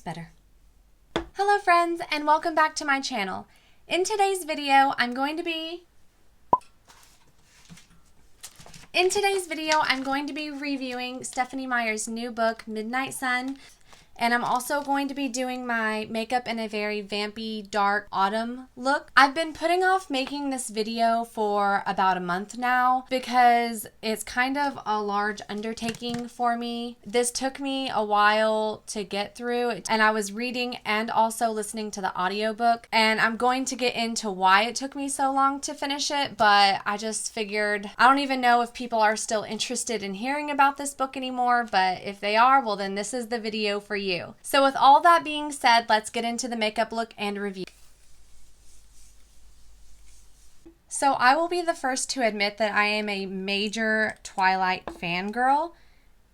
That's better. Hello friends, and welcome back to my channel. In today's video, I'm going to be reviewing Stephenie Meyer's new book, Midnight Sun, and I'm also going to be doing my makeup in a very vampy, dark autumn look. I've been putting off making this video for about a month now because it's kind of a large undertaking for me. This took me a while to get through, and I was reading and also listening to the audiobook, and I'm going to get into why it took me so long to finish it, but I just figured, I don't even know if people are still interested in hearing about this book anymore, but if they are, well then this is the video for you. So with all that being said, let's get into the makeup look and review. So I will be the first to admit that I am a major Twilight fangirl,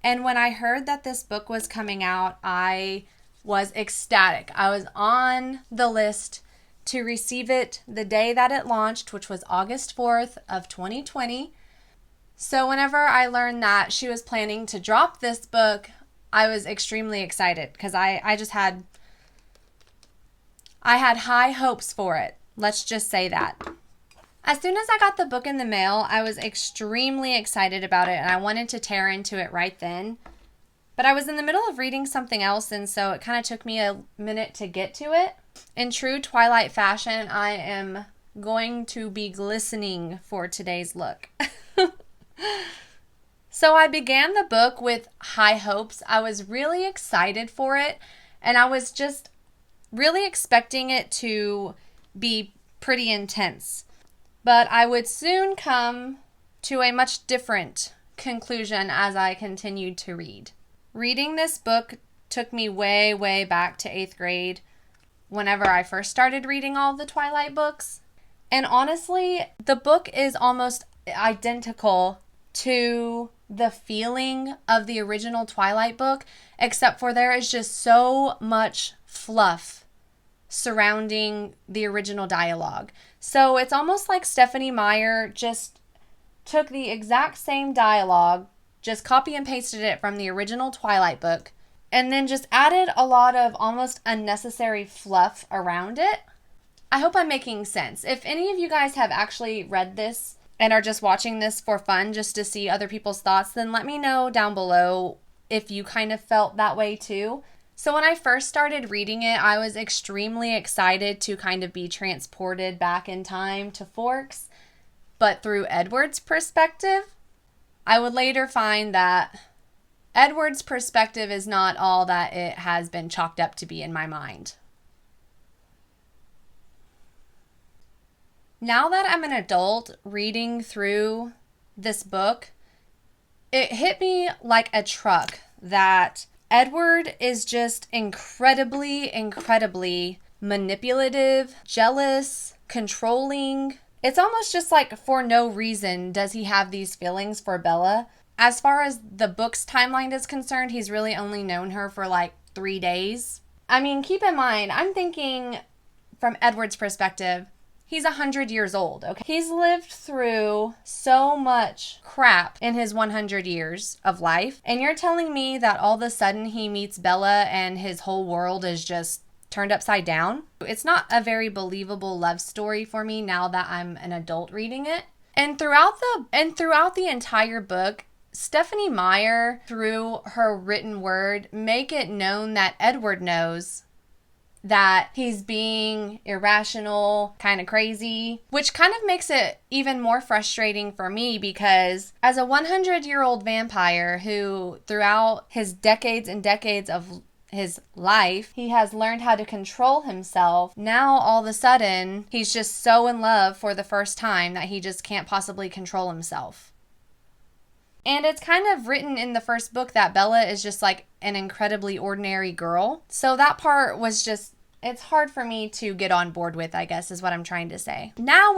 and when I heard that this book was coming out, I was ecstatic. I was on the list to receive it the day that it launched, which was August 4th of 2020. So whenever I learned that she was planning to drop this book, I was extremely excited because I had high hopes for it. Let's just say that. As soon as I got the book in the mail, I was extremely excited about it and I wanted to tear into it right then. But I was in the middle of reading something else, and so it kind of took me a minute to get to it. In true Twilight fashion, I am going to be glistening for today's look. So I began the book with high hopes. I was really excited for it, and I was just really expecting it to be pretty intense. But I would soon come to a much different conclusion as I continued to read. Reading this book took me way, way back to 8th grade whenever I first started reading all the Twilight books. And honestly, the book is almost identical to the feeling of the original Twilight book, except for there is just so much fluff surrounding the original dialogue. So it's almost like Stephenie Meyer just took the exact same dialogue, just copy and pasted it from the original Twilight book, and then just added a lot of almost unnecessary fluff around it. I hope I'm making sense. If any of you guys have actually read this and are just watching this for fun just to see other people's thoughts, then let me know down below if you kind of felt that way too. So when I first started reading it, I was extremely excited to kind of be transported back in time to Forks, but through Edward's perspective. I would later find that Edward's perspective is not all that it has been chalked up to be in my mind. Now that I'm an adult reading through this book, it hit me like a truck that Edward is just incredibly, incredibly manipulative, jealous, controlling. It's almost just like for no reason does he have these feelings for Bella. As far as the book's timeline is concerned, he's really only known her for like 3 days. I mean, keep in mind, I'm thinking from Edward's perspective, he's 100 years old, okay? He's lived through so much crap in his 100 years of life, and you're telling me that all of a sudden he meets Bella and his whole world is just turned upside down? It's not a very believable love story for me now that I'm an adult reading it. And throughout the entire book, Stephenie Meyer, through her written word, make it known that Edward knows that he's being irrational, kind of crazy, which kind of makes it even more frustrating for me because as a 100-year-old vampire who throughout his decades and decades of his life, he has learned how to control himself. Now all of a sudden, he's just so in love for the first time that he just can't possibly control himself. And it's kind of written in the first book that Bella is just like an incredibly ordinary girl. So that part was just, it's hard for me to get on board with, I guess, is what I'm trying to say. Now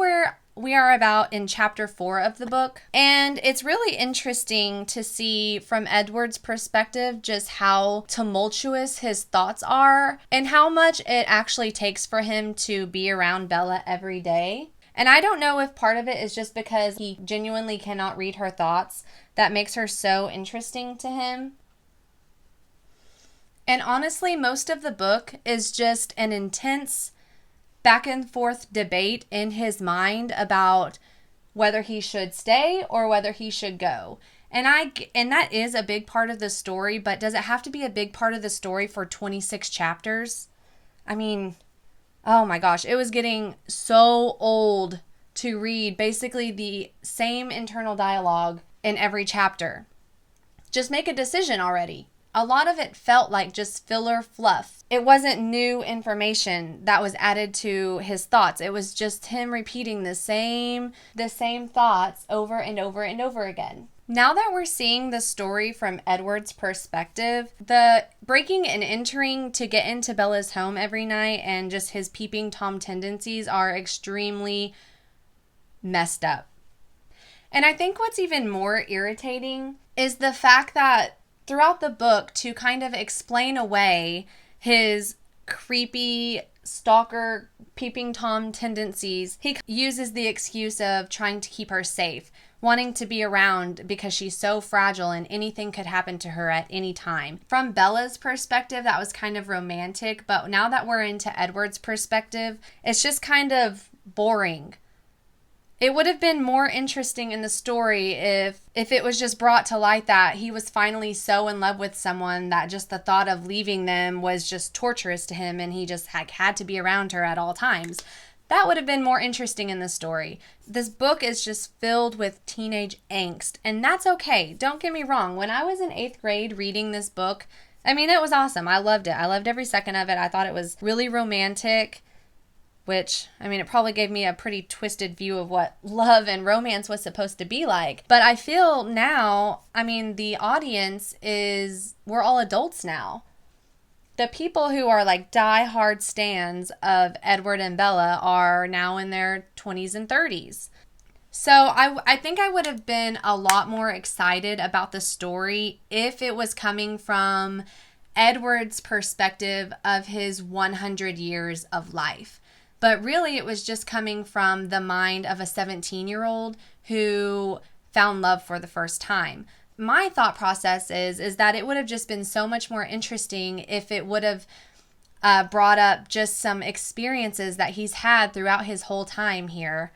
we are about in chapter 4 of the book. And it's really interesting to see from Edward's perspective just how tumultuous his thoughts are and how much it actually takes for him to be around Bella every day. And I don't know if part of it is just because he genuinely cannot read her thoughts that makes her so interesting to him. And honestly, most of the book is just an intense back and forth debate in his mind about whether he should stay or whether he should go. And that is a big part of the story, but does it have to be a big part of the story for 26 chapters? I mean, oh my gosh, it was getting so old to read basically the same internal dialogue in every chapter. Just make a decision already. A lot of it felt like just filler fluff. It wasn't new information that was added to his thoughts. It was just him repeating the same thoughts over and over and over again. Now that we're seeing the story from Edward's perspective, the breaking and entering to get into Bella's home every night and just his peeping Tom tendencies are extremely messed up. And I think what's even more irritating is the fact that throughout the book, to kind of explain away his creepy stalker peeping Tom tendencies, he uses the excuse of trying to keep her safe, wanting to be around because she's so fragile and anything could happen to her at any time. From Bella's perspective, that was kind of romantic, but now that we're into Edward's perspective, it's just kind of boring. It would have been more interesting in the story if it was just brought to light that he was finally so in love with someone that just the thought of leaving them was just torturous to him and he just had to be around her at all times. That would have been more interesting in the story. This book is just filled with teenage angst, and that's okay. Don't get me wrong. When I was in 8th grade reading this book, I mean, it was awesome. I loved it. I loved every second of it. I thought it was really romantic. Which, I mean, it probably gave me a pretty twisted view of what love and romance was supposed to be like. But I feel now, I mean, the audience we're all adults now. The people who are like die-hard stans of Edward and Bella are now in their 20s and 30s. So I think I would have been a lot more excited about the story if it was coming from Edward's perspective of his 100 years of life. But really, it was just coming from the mind of a 17-year-old who found love for the first time. My thought process is that it would have just been so much more interesting if it would have brought up just some experiences that he's had throughout his whole time here,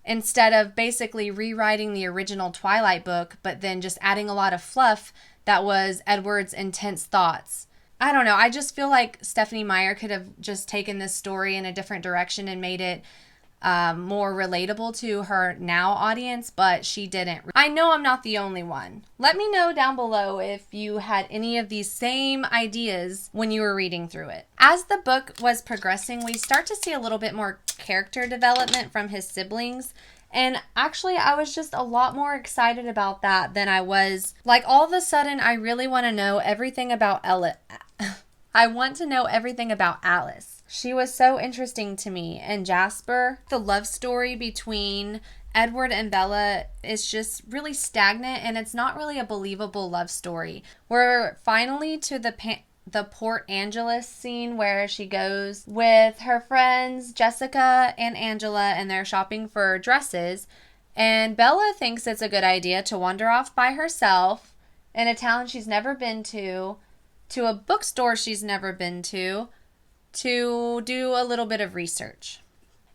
instead of basically rewriting the original Twilight book, but then just adding a lot of fluff that was Edward's intense thoughts. I don't know. I just feel like Stephenie Meyer could have just taken this story in a different direction and made it more relatable to her now audience, but she didn't. I know I'm not the only one. Let me know down below if you had any of these same ideas when you were reading through it. As the book was progressing, we start to see a little bit more character development from his siblings. And actually, I was just a lot more excited about that than I was. Like, all of a sudden, I really want to know everything about Ella. I want to know everything about Alice. She was so interesting to me. And Jasper, the love story between Edward and Bella is just really stagnant, and it's not really a believable love story. We're finally to the Port Angeles scene where she goes with her friends Jessica and Angela, and they're shopping for dresses, and Bella thinks it's a good idea to wander off by herself in a town she's never been to a bookstore she's never been to do a little bit of research.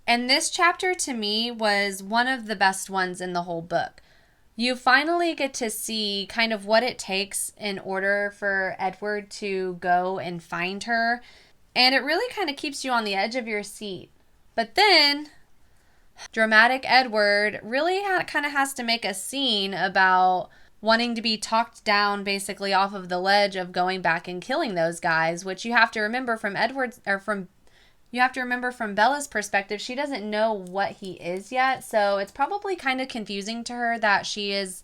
And this chapter to me was one of the best ones in the whole book. You finally get to see kind of what it takes in order for Edward to go and find her. And it really kind of keeps you on the edge of your seat. But then, dramatic Edward really kind of has to make a scene about wanting to be talked down basically off of the ledge of going back and killing those guys, which you have to remember from Bella's perspective, she doesn't know what he is yet, so it's probably kind of confusing to her that she is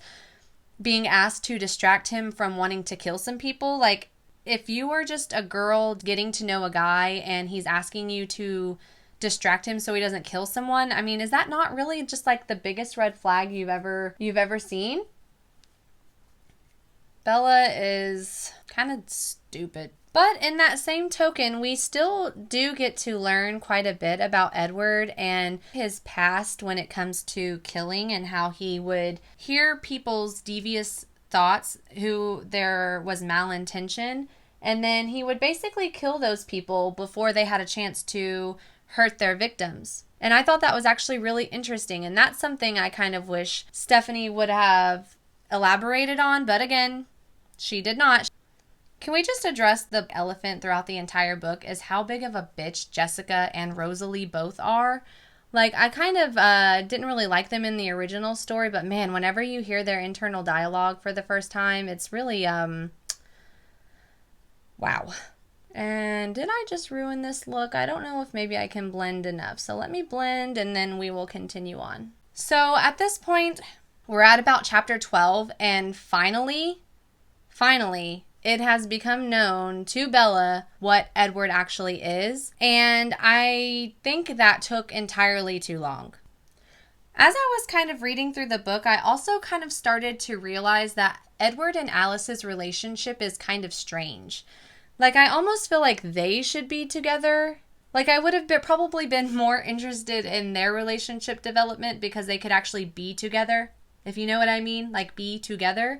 being asked to distract him from wanting to kill some people. Like, if you were just a girl getting to know a guy and he's asking you to distract him so he doesn't kill someone, I mean, is that not really just like the biggest red flag you've ever seen? Bella is kind of stupid. But in that same token, we still do get to learn quite a bit about Edward and his past when it comes to killing, and how he would hear people's devious thoughts who there was malintention, And then he would basically kill those people before they had a chance to hurt their victims. And I thought that was actually really interesting. And that's something I kind of wish Stephenie would have elaborated on. But again, she did not. Can we just address the elephant throughout the entire book is how big of a bitch Jessica and Rosalie both are. Like, I kind of didn't really like them in the original story, but man, whenever you hear their internal dialogue for the first time, it's really, wow. And did I just ruin this look? I don't know if maybe I can blend enough. So let me blend and then we will continue on. So at this point, we're at about chapter 12, and finally, it has become known to Bella what Edward actually is, and I think that took entirely too long. As I was kind of reading through the book, I also kind of started to realize that Edward and Alice's relationship is kind of strange. Like, I almost feel like they should be together. Like, I would have probably been more interested in their relationship development because they could actually be together, if you know what I mean, like be together,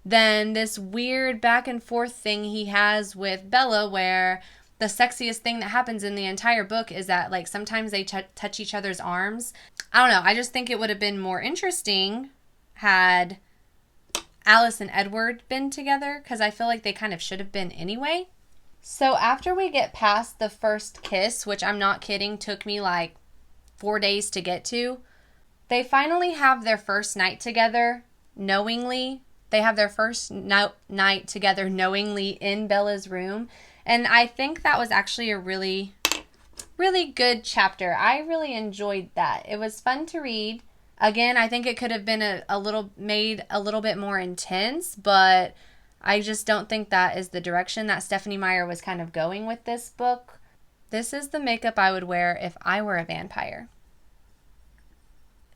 than this weird back and forth thing he has with Bella, where the sexiest thing that happens in the entire book is that, like, sometimes they touch each other's arms. I don't know. I just think it would have been more interesting had Alice and Edward been together, because I feel like they kind of should have been anyway. So after we get past the first kiss, which I'm not kidding, took me like 4 days to get to, they finally have their first night together knowingly. They have their first night together knowingly in Bella's room. And I think that was actually a really, really good chapter. I really enjoyed that. It was fun to read. Again, I think it could have been made a little bit more intense, but I just don't think that is the direction that Stephenie Meyer was kind of going with this book. This is the makeup I would wear if I were a vampire.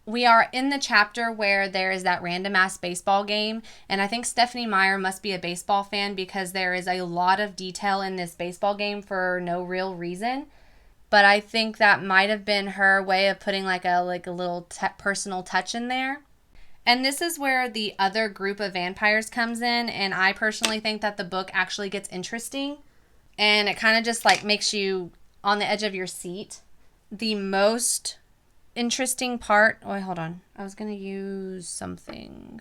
We are in the chapter where there is that random ass baseball game, and I think Stephenie Meyer must be a baseball fan because there is a lot of detail in this baseball game for no real reason. But I think that might have been her way of putting like a little personal touch in there. And this is where the other group of vampires comes in, and I personally think that the book actually gets interesting, and it kind of just like makes you on the edge of your seat. The most interesting part... Oh, hold on. I was going to use something.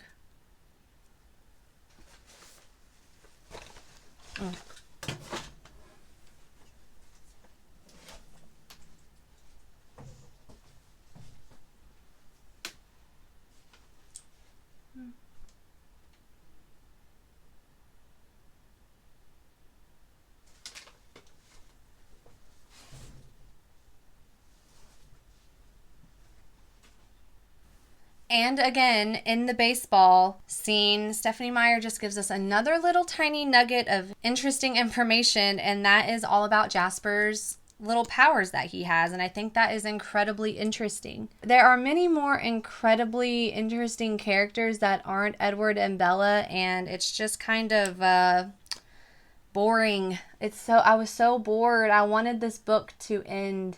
Oh. And again, in the baseball scene, Stephenie Meyer just gives us another little tiny nugget of interesting information, and that is all about Jasper's little powers that he has, and I think that is incredibly interesting. There are many more incredibly interesting characters that aren't Edward and Bella, and it's just kind of boring. I was so bored. I wanted this book to end.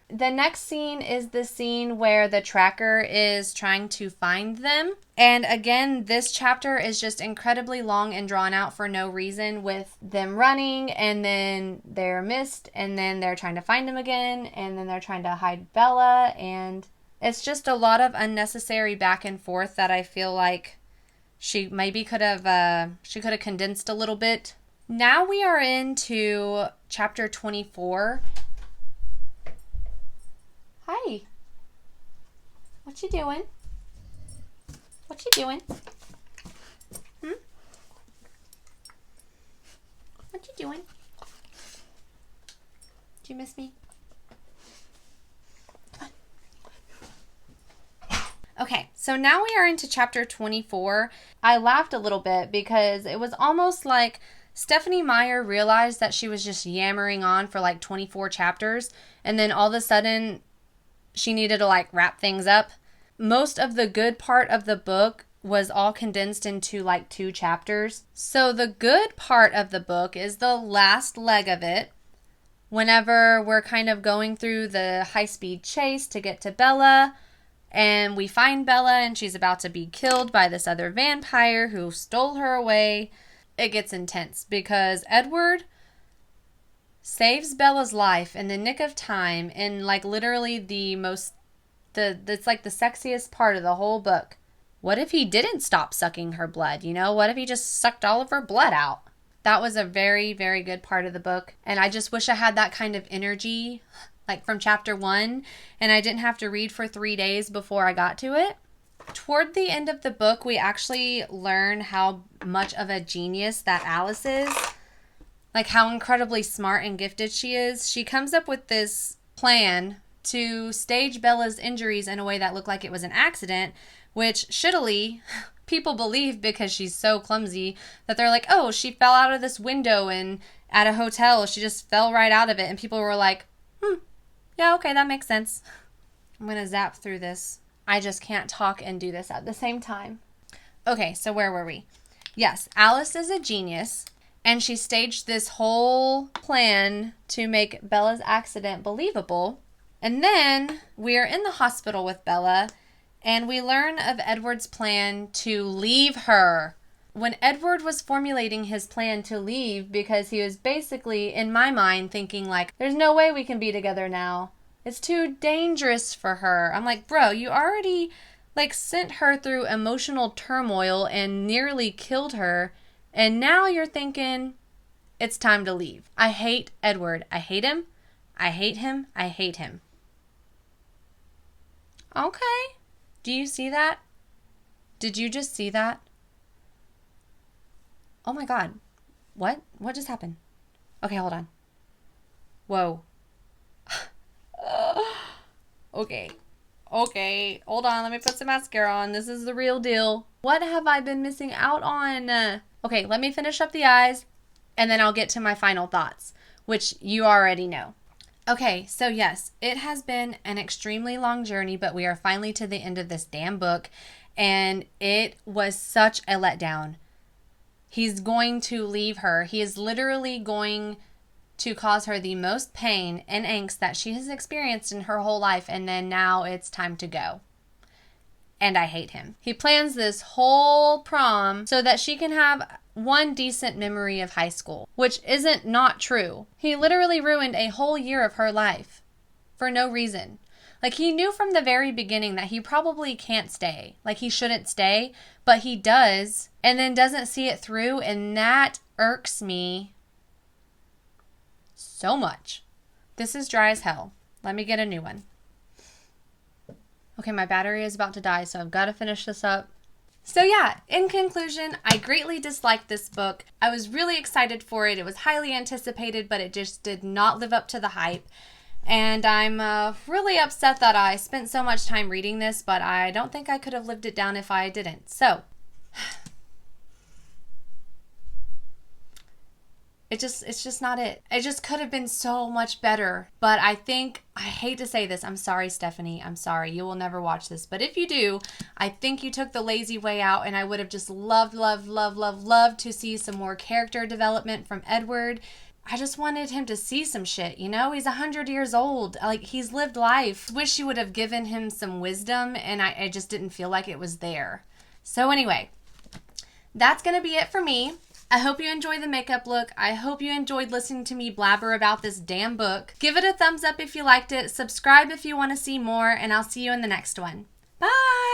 The next scene is the scene where the tracker is trying to find them. And again, this chapter is just incredibly long and drawn out for no reason, with them running and then they're missed and then they're trying to find him again and then they're trying to hide Bella, and it's just a lot of unnecessary back and forth that I feel like she maybe could have condensed a little bit. Now we are into chapter 24. Hi. What you doing? What you doing? Hmm? What you doing? Do you miss me? Come on. Okay, so now we are into chapter 24. I laughed a little bit because it was almost like Stephenie Meyer realized that she was just yammering on for like 24 chapters, and then all of a sudden she needed to like wrap things up. Most of the good part of the book was all condensed into like 2 chapters. So the good part of the book is the last leg of it. Whenever we're kind of going through the high-speed chase to get to Bella, and we find Bella and she's about to be killed by this other vampire who stole her away. it gets intense because Edward saves Bella's life in the nick of time in like literally it's like the sexiest part of the whole book. What if he didn't stop sucking her blood? You know, what if he just sucked all of her blood out? That was a very, very good part of the book. And I just wish I had that kind of energy, like from chapter 1, and I didn't have to read for 3 days before I got to it. Toward the end of the book, we actually learn how much of a genius that Alice is. Like how incredibly smart and gifted she is. She comes up with this plan to stage Bella's injuries in a way that looked like it was an accident, which shittily people believe because she's so clumsy that they're like, oh, she fell out of this window and at a hotel. She just fell right out of it. And people were like, yeah, okay, that makes sense. I'm going to zap through this. I just can't talk and do this at the same time. Okay, so where were we? Yes, Alice is a genius. And she staged this whole plan to make Bella's accident believable. And then we're in the hospital with Bella, and we learn of Edward's plan to leave her. When Edward was formulating his plan to leave, because he was basically, in my mind, thinking like, there's no way we can be together now. It's too dangerous for her. I'm like, bro, you already like sent her through emotional turmoil and nearly killed her. And now you're thinking it's time to leave. I hate Edward. I hate him. I hate him. I hate him. Okay. Do you see that? Did you just see that? Oh my God. What? What just happened? Okay, hold on. Whoa. Okay. Okay. Hold on. Let me put some mascara on. This is the real deal. What have I been missing out on? Okay, let me finish up the eyes, and then I'll get to my final thoughts, which you already know. Okay, so yes, it has been an extremely long journey, but we are finally to the end of this damn book, and it was such a letdown. He's going to leave her. He is literally going to cause her the most pain and angst that she has experienced in her whole life, and then now it's time to go. And I hate him. He plans this whole prom so that she can have one decent memory of high school, which isn't not true. He literally ruined a whole year of her life for no reason. Like, he knew from the very beginning that he probably can't stay. Like, he shouldn't stay, but he does, and then doesn't see it through, and that irks me so much. This is dry as hell. Let me get a new one. Okay, my battery is about to die, so I've got to finish this up. So yeah, in conclusion, I greatly disliked this book. I was really excited for it. It was highly anticipated, but it just did not live up to the hype. And I'm really upset that I spent so much time reading this, but I don't think I could have lived it down if I didn't. So, it's just not it. It just could have been so much better. But I hate to say this. I'm sorry, Stephenie. I'm sorry. You will never watch this. But if you do, I think you took the lazy way out, and I would have just loved to see some more character development from Edward. I just wanted him to see some shit, you know? He's 100 years old. Like, he's lived life. Wish you would have given him some wisdom, and I just didn't feel like it was there. So anyway, that's going to be it for me. I hope you enjoyed the makeup look. I hope you enjoyed listening to me blabber about this damn book. Give it a thumbs up if you liked it. Subscribe if you want to see more, and I'll see you in the next one. Bye!